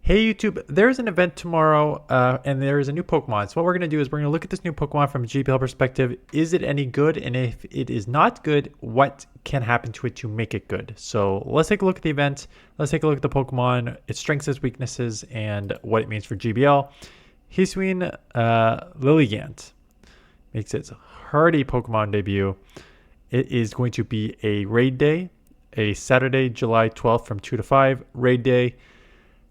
Hey YouTube, there's an event tomorrow and there's a new Pokemon. So what we're going to do is we're going to look at this new Pokemon from a GBL perspective. Is it any good? And if it is not good, what can happen to it to make it good? So let's take a look at the event. Let's take a look at the Pokemon, its strengths, its weaknesses, and what it means for GBL. Hisuian Lilligant makes its hardy Pokemon debut. It is going to be a raid day, a Saturday, July 12th from 2 to 5 raid day.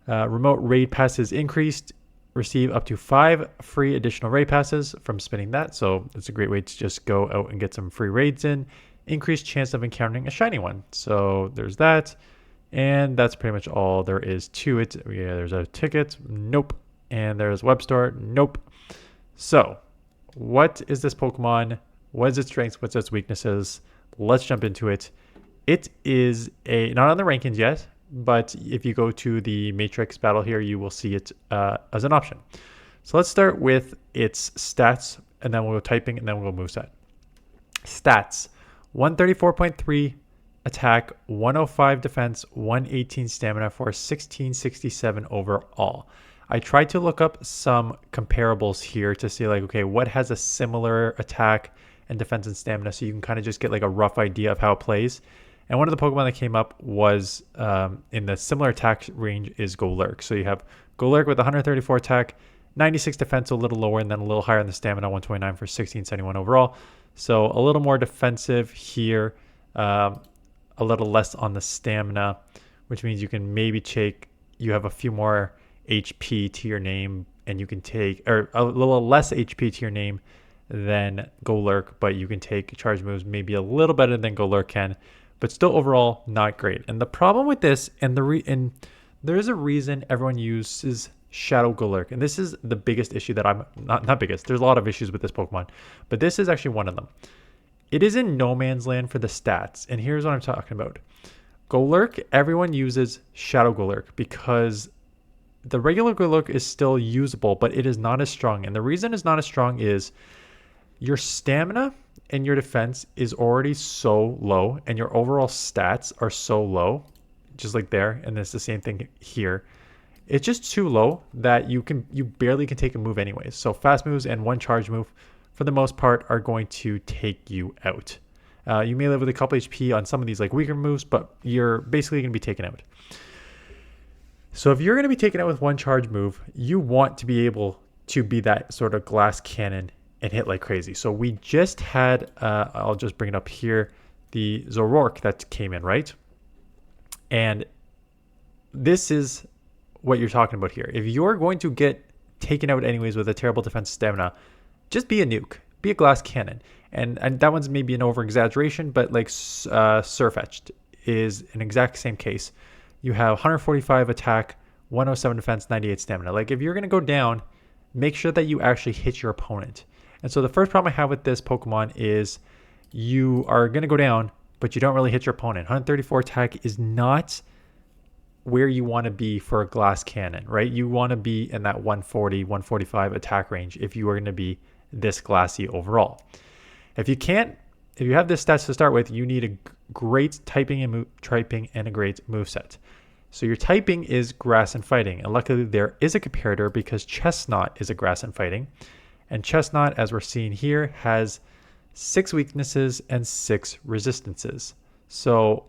Remote raid passes increased. Receive up to 5 free additional raid passes from spinning that. So it's a great way to just go out and get some free raids in. Increased chance of encountering a shiny one. So there's that. And that's pretty much all there is to it. Yeah, there's a ticket. Nope. And there's web store. Nope. So what is this Pokemon? What is its strengths? What's its weaknesses? Let's jump into it. It is not on the rankings yet, but if you go to the Matrix battle here, you will see it as an option. So let's start with its stats, and then we'll go typing, and then we'll go moveset. Stats: 134.3 attack, 105 defense, 118 stamina for 1667 overall. I tried to look up some comparables here to see, like, okay, what has a similar attack and defense and stamina, so you can kind of just get like a rough idea of how it plays. And one of the Pokemon that came up was in the similar attack range is Golurk. So you have Golurk with 134 attack, 96 defense, a little lower, and then a little higher in the stamina, 129 for 1671 overall. So a little more defensive here, a little less on the stamina, which means you can maybe you have a few more HP to your name, and you can take, or a little less HP to your name than Golurk, but you can take charge moves maybe a little better than Golurk can. But still overall not great. And the problem with this, and there is a reason everyone uses Shadow Golurk, and this is the biggest issue that I'm not biggest. There's a lot of issues with this Pokemon, but this is actually one of them. It is in no man's land for the stats, and here's what I'm talking about. Golurk, everyone uses Shadow Golurk because the regular Golurk is still usable, but it is not as strong. And the reason it's not as strong is your stamina and your defense is already so low, and your overall stats are so low, just like there, and it's the same thing here. It's just too low that you barely can take a move anyways. So fast moves and one charge move for the most part are going to take you out. You may live with a couple HP on some of these like weaker moves, but you're basically going to be taken out. So if you're going to be taken out with one charge move, you want to be able to be that sort of glass cannon and hit like crazy. So we just had, I'll just bring it up here, the Zoroark that came in, right? And this is what you're talking about here. If you're going to get taken out anyways with a terrible defense stamina, just be a nuke, be a glass cannon. And that one's maybe an over exaggeration, but like Surfetched is an exact same case. You have 145 attack, 107 defense, 98 stamina. Like if you're going to go down, make sure that you actually hit your opponent. And so the first problem I have with this Pokemon is you are going to go down, but you don't really hit your opponent. 134 attack is not where you want to be for a glass cannon, right? You want to be in that 140, 145 attack range if you are going to be this glassy overall. If you have this stats to start with, you need a great typing and a great moveset. So your typing is grass and fighting. And luckily there is a comparator because Chestnut is a grass and fighting. And Chestnut, as we're seeing here, has 6 weaknesses and 6 resistances. So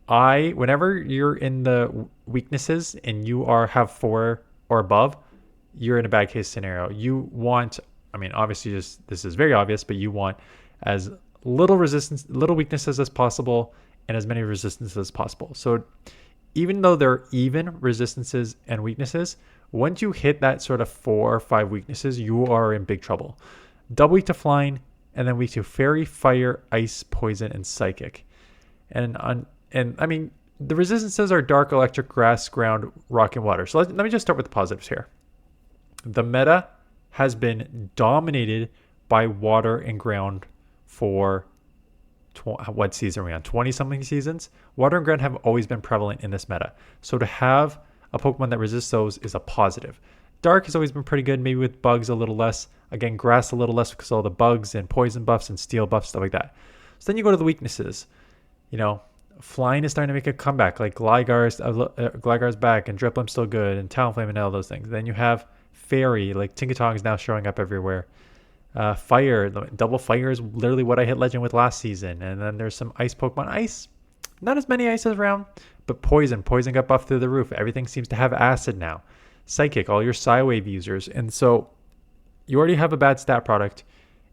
whenever you're in the weaknesses and you have 4 or above, you're in a bad case scenario. You want, obviously this is very obvious, but you want as little weaknesses as possible and as many resistances as possible. So even though they're even resistances and weaknesses, once you hit that sort of 4 or 5 weaknesses, you are in big trouble. Double weak to flying, and then weak to fairy, fire, ice, poison, and psychic. And the resistances are dark, electric, grass, ground, rock, and water. So let me just start with the positives here. The meta has been dominated by water and ground for what season are we on? 20-something seasons? Water and ground have always been prevalent in this meta. So to have a Pokemon that resists those is a positive. Dark has always been pretty good, maybe with bugs a little less. Again, grass a little less because of all the bugs and poison buffs and steel buffs, stuff like that. So then you go to the weaknesses. Flying is starting to make a comeback. Like Gligar's back, and Driplim's still good, and Talonflame and all those things. Then you have Fairy, like Tinkatong is now showing up everywhere. Fire, double fire is literally what I hit Legend with last season. And then there's some ice Pokemon. Ice, not as many ices around, but Poison got buffed through the roof. Everything seems to have acid now. Psychic, all your Psywave users. And so you already have a bad stat product,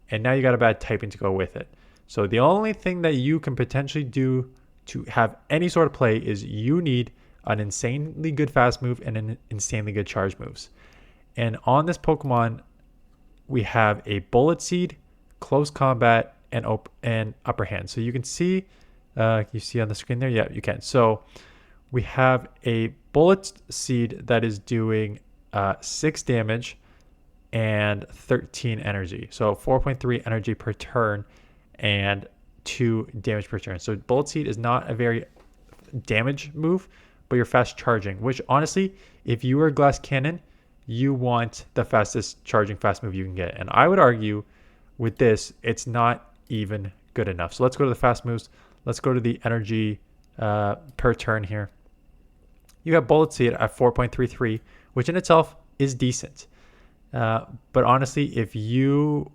and now you got a bad typing to go with it. So the only thing that you can potentially do to have any sort of play is you need an insanely good fast move and an insanely good charge moves. And on this Pokemon, we have a Bullet Seed, Close Combat, and Upper Hand. So you can see, you see on the screen there? Yeah, you can. So we have a Bullet Seed that is doing 6 damage and 13 energy. So 4.3 energy per turn and 2 damage per turn. So Bullet Seed is not a very damage move, but you're fast charging, which honestly, if you were Glass Cannon, you want the fastest charging fast move you can get. And I would argue with this, it's not even good enough. So let's go to the fast moves. Let's go to the energy per turn here. You have Bullet Seed at 4.33, which in itself is decent. But honestly, if you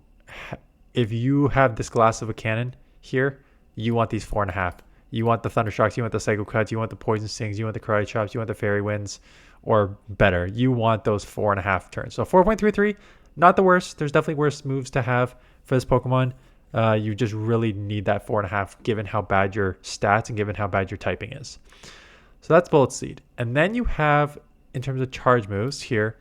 have this glass of a cannon here, you want these 4.5. You want the Thundershocks, you want the Psycho Cuts, you want the Poison Stings, you want the Karate Chops, you want the Fairy Winds, or better, you want those 4.5 turns. So 4.33, not the worst. There's definitely worse moves to have for this Pokemon. You just really need that 4.5 given how bad your stats and given how bad your typing is. So that's Bullet Seed. And then you have, in terms of charge moves here,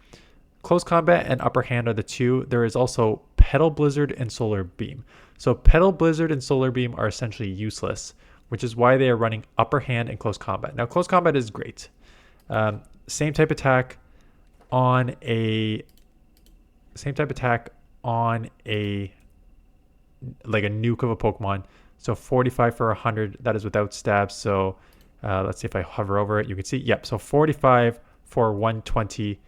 Close Combat and Upper Hand are the two. There is also Petal Blizzard and Solar Beam. So Petal Blizzard and Solar Beam are essentially useless, which is why they are running Upper Hand and Close Combat. Now, Close Combat is great. Same type attack on a like a nuke of a Pokemon. So 45 for 100. That is without stabs. So let's see if I hover over it. You can see. Yep. So 45 for 120,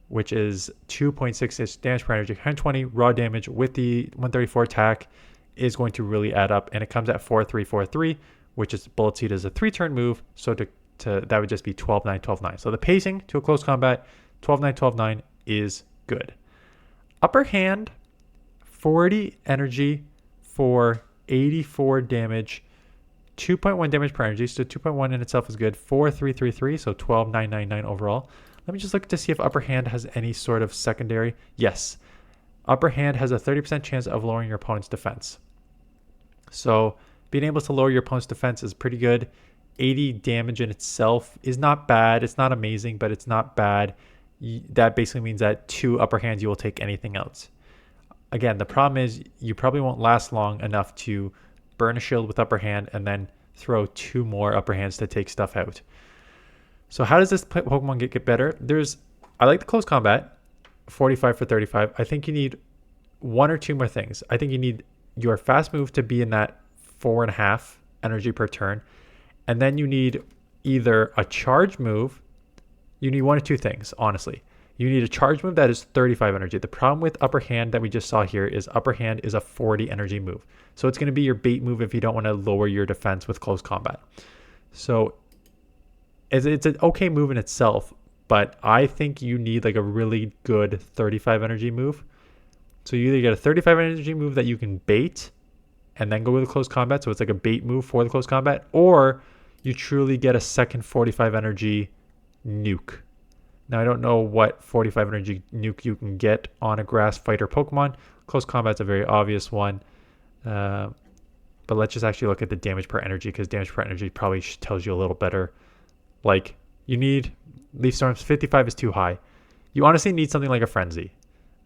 which is 2.66 damage per energy. 120 raw damage with the 134 attack is going to really add up, and it comes at 4343, which is Bullet Seed is a 3-turn move. So that would just be 12-9, 12-9. So the pacing to a close combat, 12-9, 12-9 is good. Upper Hand, 40 energy for 84 damage, 2.1 damage per energy. So 2.1 in itself is good. 4-3-3-3, so 12-9-9-9 overall. Let me just look to see if Upper Hand has any sort of secondary. Yes. Upper Hand has a 30% chance of lowering your opponent's defense. So being able to lower your opponent's defense is pretty good. 80 damage in itself is not bad. It's not amazing, but it's not bad. That basically means that 2 Upper Hands, you will take anything else. Again, the problem is you probably won't last long enough to burn a shield with Upper Hand and then throw 2 more Upper Hands to take stuff out. So how does this Pokemon get better? I like the Close Combat, 45 for 35. I think you need 1 or 2 more things. I think you need your fast move to be in that 4.5 energy per turn. And then you need either a charge move. You need 1 or 2 things, honestly. You need a charge move that is 35 energy. The problem with Upper Hand that we just saw here is Upper Hand is a 40 energy move. So it's going to be your bait move if you don't want to lower your defense with Close Combat. So it's an okay move in itself, but I think you need like a really good 35 energy move. So you either get a 35 energy move that you can bait and then go with a Close Combat, so it's like a bait move for the Close Combat, or you truly get a second 45 energy nuke. Now, I don't know what 45 energy nuke you can get on a grass fighter Pokemon. Close Combat's a very obvious one. But let's just actually look at the damage per energy, because damage per energy probably tells you a little better. Like, you need Leaf Storms. 55 is too high. You honestly need something like a Frenzy.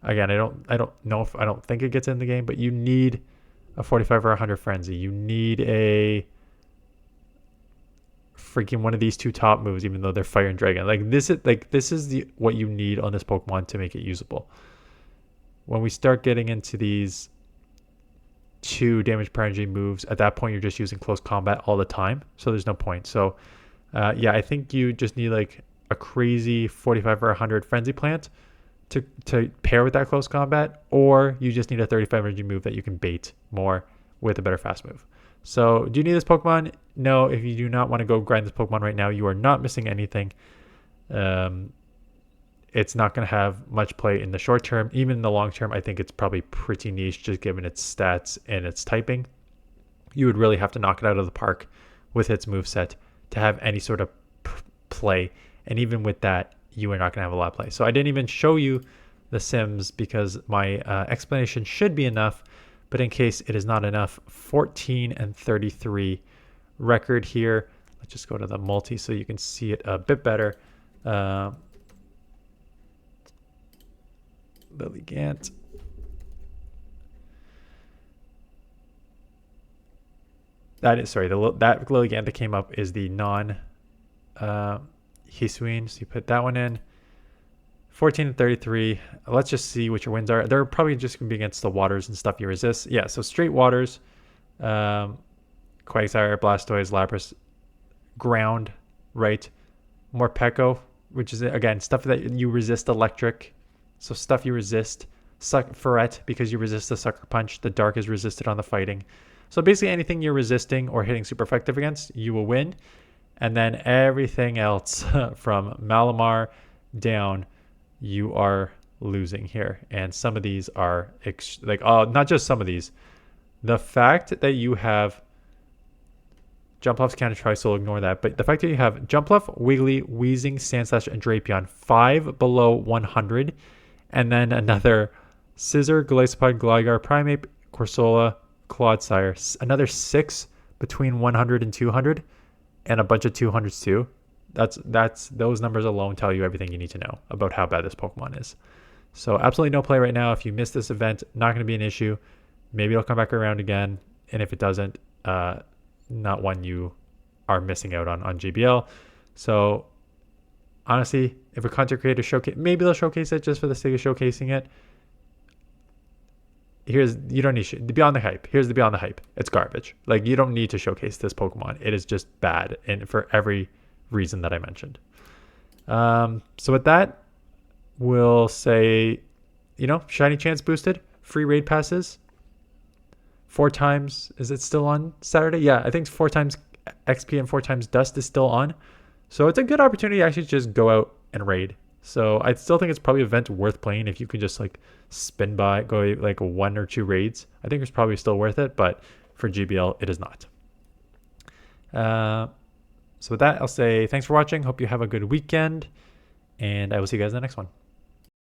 Again, I don't think it gets in the game, but you need a 45 or 100 Frenzy. You need a freaking one of these 2 top moves, even though they're Fire and Dragon. This is what you need on this Pokemon to make it usable. When we start getting into these 2 damage per energy moves, at that point you're just using Close Combat all the time, so there's no point. So yeah, I think you just need like a crazy 45 or 100 Frenzy Plant to pair with that Close Combat, or you just need a 35 energy move that you can bait more with a better fast move. So do you need this Pokemon? no, if you do not want to go grind this Pokemon right now, you are not missing anything. It's not going to have much play in the short term. Even in the long term, I think it's probably pretty niche just given its stats and its typing. You would really have to knock it out of the park with its moveset to have any sort of play. And even with that, you are not going to have a lot of play. So I didn't even show you the Sims because my explanation should be enough. But in case it is not enough, 14 and 33 record here. Let's just go to the multi so you can see it a bit better. Lilligant. That is, sorry, that Lilligant that came up is the non Hisuian. So you put that one in. 14 and 33. Let's just see what your wins are. They're probably just going to be against the waters and stuff you resist. Yeah, so straight waters. Quagsire, Blastoise, Lapras, ground, right? Morpeko, which is, again, stuff that you resist electric. So stuff you resist. Ferret, because you resist the Sucker Punch. The Dark is resisted on the fighting. So basically anything you're resisting or hitting super effective against, you will win. And then everything else from Malamar down, you are losing here. And some of these are, not just some of these. The fact that you have Jumpluff's counter try, so ignore that. But the fact that you have Jumpluff, Wiggly, Weezing, Sandslash, and Drapion 5 below 100. And then another Scizor, Golisopod, Gligar, Primeape, Corsola, Clodsire. Another 6 between 100 and 200. And a bunch of 200s too. Those numbers alone tell you everything you need to know about how bad this Pokemon is. So absolutely no play right now. If you miss this event, not going to be an issue. Maybe it'll come back around again. And if it doesn't, not one you are missing out on GBL. So honestly, if a content creator showcase, maybe they'll showcase it just for the sake of showcasing it. You don't need beyond the hype. Here's the beyond the hype. It's garbage. Like, you don't need to showcase this Pokemon. It is just bad, and for every reason that I mentioned. So with that, we'll say, shiny chance boosted, free raid passes. 4 times, is it still on Saturday? Yeah, I think 4 times XP and 4 times Dust is still on. So it's a good opportunity to actually just go out and raid. So I still think it's probably an event worth playing if you can just spin by, go 1 or 2 raids. I think it's probably still worth it, but for GBL, it is not. So with that, I'll say thanks for watching. Hope you have a good weekend, and I will see you guys in the next one.